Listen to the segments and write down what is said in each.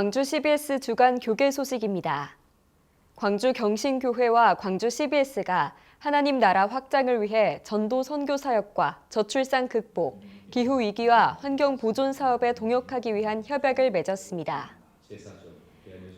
광주 CBS 주간 교계 소식입니다. 광주 경신교회와 광주 CBS가 하나님 나라 확장을 위해 전도 선교 사역과 저출산 극복, 기후 위기와 환경 보존 사업에 동역하기 위한 협약을 맺었습니다.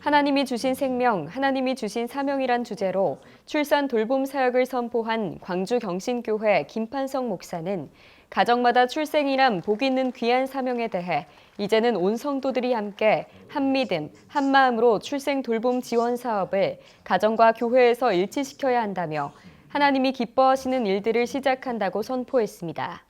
하나님이 주신 생명, 하나님이 주신 사명이란 주제로 출산 돌봄 사역을 선포한 광주 경신교회 김판성 목사는 가정마다 출생이란 복 있는 귀한 사명에 대해 이제는 온 성도들이 함께 한믿음, 한마음으로 출생 돌봄 지원 사업을 가정과 교회에서 일치시켜야 한다며 하나님이 기뻐하시는 일들을 시작한다고 선포했습니다.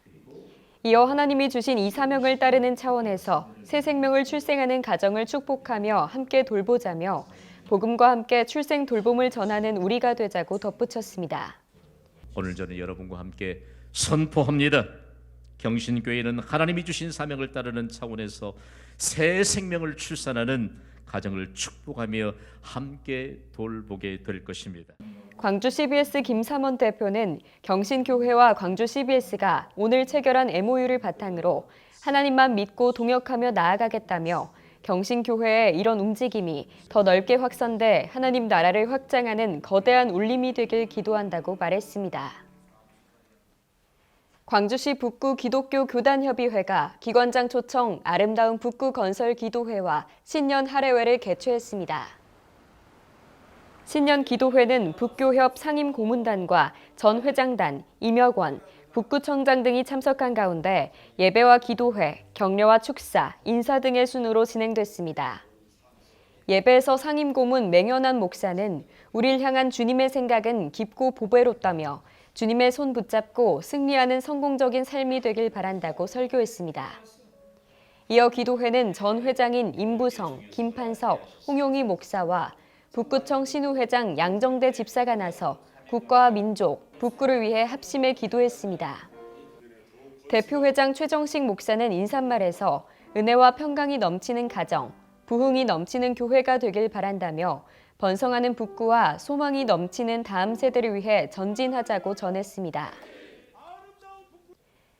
이어 하나님이 주신 이 사명을 따르는 차원에서 새 생명을 출생하는 가정을 축복하며 함께 돌보자며 복음과 함께 출생 돌봄을 전하는 우리가 되자고 덧붙였습니다. 오늘 저는 여러분과 함께 선포합니다. 경신교회는 하나님이 주신 사명을 따르는 차원에서 새 생명을 출산하는 가정을 축복하며 함께 돌보게 될 것입니다. 광주 CBS 김삼원 대표는 경신교회와 광주 CBS가 오늘 체결한 MOU를 바탕으로 하나님만 믿고 동역하며 나아가겠다며 경신교회의 이런 움직임이 더 넓게 확산돼 하나님 나라를 확장하는 거대한 울림이 되길 기도한다고 말했습니다. 광주시 북구 기독교 교단협의회가 기관장 초청 아름다운 북구 건설 기도회와 신년 할애회를 개최했습니다. 신년 기도회는 북교협 상임 고문단과 전 회장단, 임역원, 북구청장 등이 참석한 가운데 예배와 기도회, 격려와 축사, 인사 등의 순으로 진행됐습니다. 예배에서 상임 고문 맹연한 목사는 우리를 향한 주님의 생각은 깊고 보배롭다며 주님의 손 붙잡고 승리하는 성공적인 삶이 되길 바란다고 설교했습니다. 이어 기도회는 전 회장인 임부성, 김판석, 홍용희 목사와 북구청 신우회장 양정대 집사가 나서 국가와 민족, 북구를 위해 합심해 기도했습니다. 대표회장 최정식 목사는 인사말에서 은혜와 평강이 넘치는 가정, 부흥이 넘치는 교회가 되길 바란다며 번성하는 북구와 소망이 넘치는 다음 세대를 위해 전진하자고 전했습니다.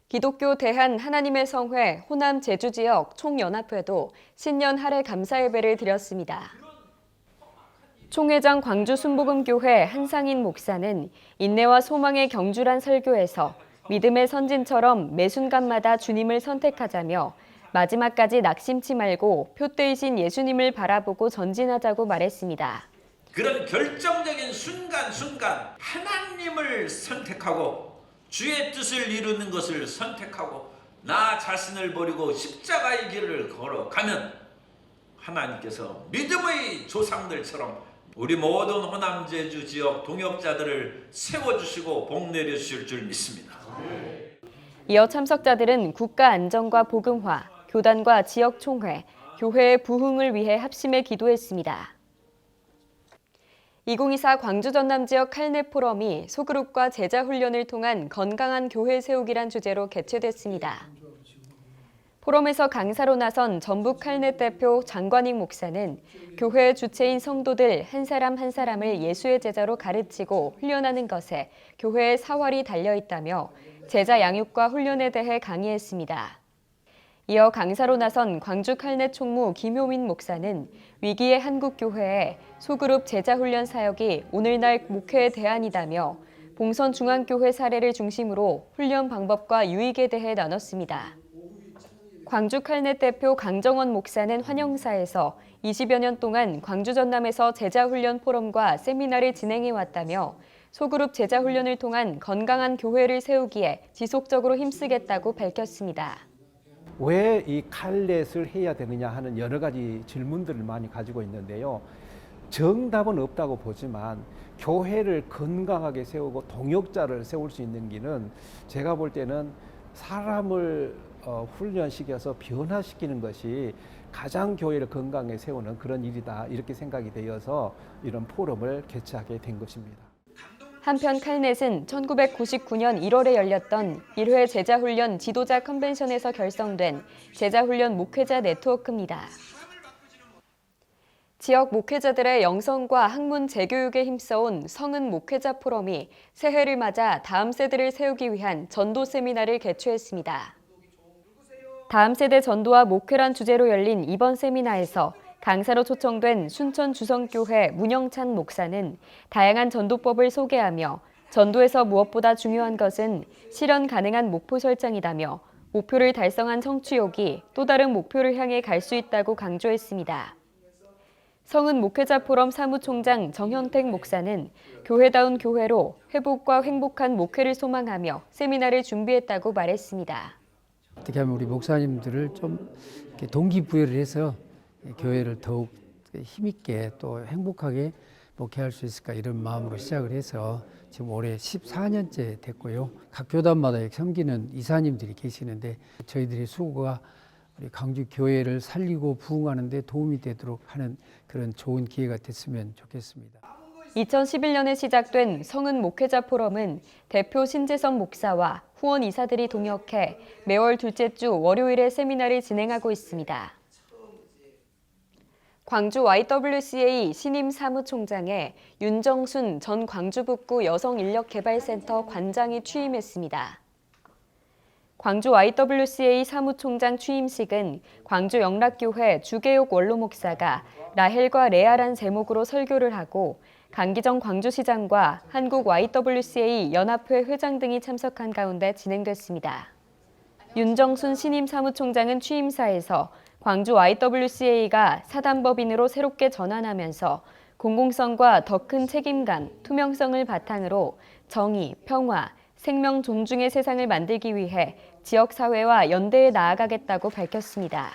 기독교 대한 하나님의 성회 호남 제주 지역 총연합회도 신년 할애 감사 예배를 드렸습니다. 총회장 광주 순복음교회 한상인 목사는 인내와 소망의 경주란 설교에서 믿음의 선진처럼 매 순간마다 주님을 선택하자며 마지막까지 낙심치 말고 표대이신 예수님을 바라보고 전진하자고 말했습니다. 그런 결정적인 순간순간 하나님을 선택하고 주의 뜻을 이루는 것을 선택하고 나 자신을 버리고 십자가의 길을 걸어가면 하나님께서 믿음의 조상들처럼 우리 모든 호남 제주 지역 동역자들을 세워주시고 복 내려주실 줄 믿습니다. 이어 참석자들은 국가 안정과 복음화, 교단과 지역 총회, 교회의 부흥을 위해 합심해 기도했습니다. 2024 광주 전남 지역 칼내 포럼이 소그룹과 제자 훈련을 통한 건강한 교회 세우기란 주제로 개최됐습니다. 포럼에서 강사로 나선 전북 칼넷 대표 장관익 목사는 교회의 주체인 성도들 한 사람 한 사람을 예수의 제자로 가르치고 훈련하는 것에 교회의 사활이 달려있다며 제자 양육과 훈련에 대해 강의했습니다. 이어 강사로 나선 광주 칼넷 총무 김효민 목사는 위기의 한국교회에 소그룹 제자훈련 사역이 오늘날 목회의 대안이다며 봉선 중앙교회 사례를 중심으로 훈련 방법과 유익에 대해 나눴습니다. 광주 칼넷 대표 강정원 목사는 환영사에서 20여 년 동안 광주 전남에서 제자훈련 포럼과 세미나를 진행해왔다며 소그룹 제자훈련을 통한 건강한 교회를 세우기에 지속적으로 힘쓰겠다고 밝혔습니다. 왜 이 칼넷을 해야 되느냐 하는 여러 가지 질문들을 많이 가지고 있는데요. 정답은 없다고 보지만 교회를 건강하게 세우고 동역자를 세울 수 있는 길은 제가 볼 때는 사람을 훈련시켜서 변화시키는 것이 가장 교회를 건강하게 세우는 그런 일이다 이렇게 생각이 되어서 이런 포럼을 개최하게 된 것입니다. 한편 칼넷은 1999년 1월에 열렸던 1회 제자훈련 지도자 컨벤션에서 결성된 제자훈련 목회자 네트워크입니다. 지역 목회자들의 영성과 학문 재교육에 힘써온 성은 목회자 포럼이 새해를 맞아 다음 세대를 세우기 위한 전도 세미나를 개최했습니다. 다음 세대 전도와 목회란 주제로 열린 이번 세미나에서 강사로 초청된 순천 주성교회 문영찬 목사는 다양한 전도법을 소개하며 전도에서 무엇보다 중요한 것은 실현 가능한 목표 설정이다며 목표를 달성한 청취욕이 또 다른 목표를 향해 갈 수 있다고 강조했습니다. 성은 목회자 포럼 사무총장 정현택 목사는 교회다운 교회로 회복과 행복한 목회를 소망하며 세미나를 준비했다고 말했습니다. 어떻게 하면 우리 목사님들을 좀 이렇게 동기부여를 해서 교회를 더욱 힘있게 또 행복하게 목회할 수 있을까 이런 마음으로 시작을 해서 지금 올해 14년째 됐고요. 각 교단마다 섬기는 이사님들이 계시는데 저희들의 수고가 우리 광주 교회를 살리고 부흥하는 데 도움이 되도록 하는 그런 좋은 기회가 됐으면 좋겠습니다. 2011년에 시작된 성은 목회자 포럼은 대표 신재선 목사와 후원 이사들이 동역해 매월 둘째 주 월요일에 세미나를 진행하고 있습니다. 광주 YWCA 신임 사무총장에 윤정순 전 광주북구 여성인력개발센터 관장이 취임했습니다. 광주 YWCA 사무총장 취임식은 광주 영락교회 주계옥 원로 목사가 라헬과 레아란 제목으로 설교를 하고 강기정 광주시장과 한국 YWCA 연합회 회장 등이 참석한 가운데 진행됐습니다. 윤정순 신임 사무총장은 취임사에서 광주 YWCA가 사단법인으로 새롭게 전환하면서 공공성과 더 큰 책임감, 투명성을 바탕으로 정의, 평화, 생명 존중의 세상을 만들기 위해 지역사회와 연대해 나아가겠다고 밝혔습니다.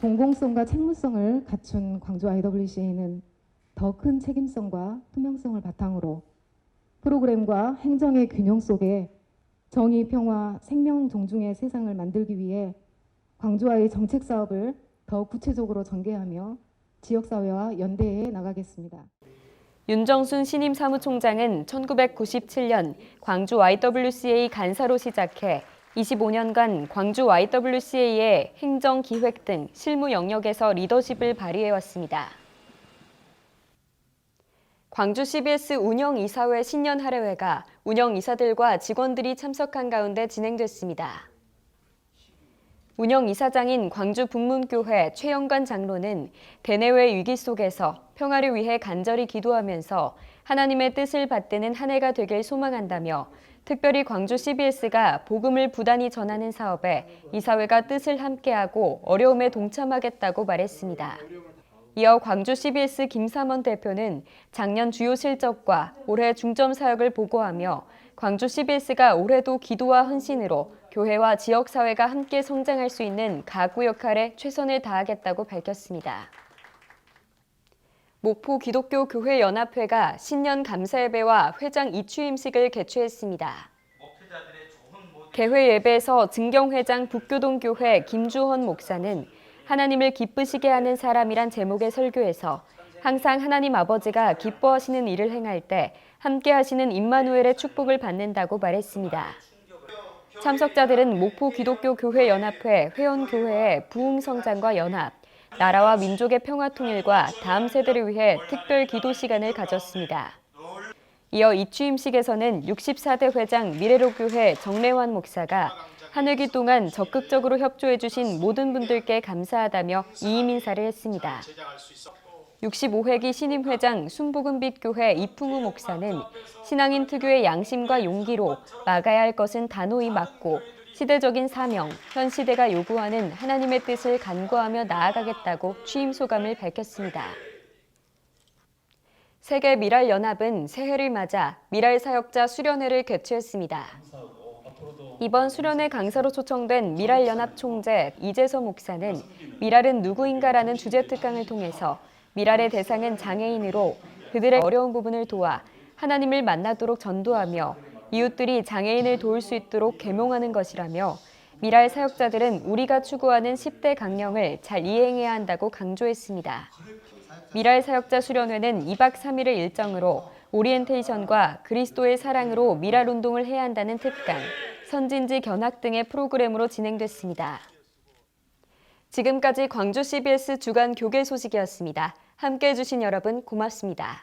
공공성과 책무성을 갖춘 광주 IWCA는 더 큰 책임성과 투명성을 바탕으로 프로그램과 행정의 균형 속에 정의, 평화, 생명 존중의 세상을 만들기 위해 광주와의 정책 사업을 더 구체적으로 전개하며 지역사회와 연대해 나가겠습니다. 윤정순 신임 사무총장은 1997년 광주 YWCA 간사로 시작해 25년간 광주 YWCA의 행정, 기획 등 실무 영역에서 리더십을 발휘해왔습니다. 광주 CBS 운영이사회 신년 할애회가 운영이사들과 직원들이 참석한 가운데 진행됐습니다. 운영이사장인 광주 북문교회 최영관 장로는 대내외 위기 속에서 평화를 위해 간절히 기도하면서 하나님의 뜻을 받드는 한 해가 되길 소망한다며 특별히 광주 CBS가 복음을 부단히 전하는 사업에 이사회가 뜻을 함께하고 어려움에 동참하겠다고 말했습니다. 이어 광주 CBS 김삼원 대표는 작년 주요 실적과 올해 중점 사역을 보고하며 광주 CBS가 올해도 기도와 헌신으로 교회와 지역사회가 함께 성장할 수 있는 가구 역할에 최선을 다하겠다고 밝혔습니다. 목포 기독교 교회 연합회가 신년 감사 예배와 회장 이취임식을 개최했습니다. 개회 예배에서 증경회장 북교동교회 김주헌 목사는 하나님을 기쁘시게 하는 사람이란 제목의 설교에서 항상 하나님 아버지가 기뻐하시는 일을 행할 때 함께 하시는 임마누엘의 축복을 받는다고 말했습니다. 참석자들은 목포 기독교 교회 연합회 회원교회의 부흥 성장과 연합, 나라와 민족의 평화 통일과 다음 세대를 위해 특별 기도 시간을 가졌습니다. 이어 이취임식에서는 64대 회장 미래로교회 정래환 목사가 한 회기 동안 적극적으로 협조해 주신 모든 분들께 감사하다며 이임 인사를 했습니다. 65회기 신임 회장 순복음빛교회 이풍우 목사는 신앙인 특유의 양심과 용기로 막아야 할 것은 단호히 막고 시대적인 사명, 현 시대가 요구하는 하나님의 뜻을 간구하며 나아가겠다고 취임 소감을 밝혔습니다. 세계 미랄연합은 새해를 맞아 미랄사역자 수련회를 개최했습니다. 이번 수련회 강사로 초청된 미랄연합 총재 이재서 목사는 미랄은 누구인가라는 주제 특강을 통해서 미랄의 대상은 장애인으로 그들의 어려운 부분을 도와 하나님을 만나도록 전도하며 이웃들이 장애인을 도울 수 있도록 계몽하는 것이라며 미랄 사역자들은 우리가 추구하는 10대 강령을 잘 이행해야 한다고 강조했습니다. 미랄 사역자 수련회는 2박 3일의 일정으로 오리엔테이션과 그리스도의 사랑으로 미랄 운동을 해야 한다는 특강, 선진지 견학 등의 프로그램으로 진행됐습니다. 지금까지 광주 CBS 주간 교계 소식이었습니다. 함께해 주신 여러분 고맙습니다.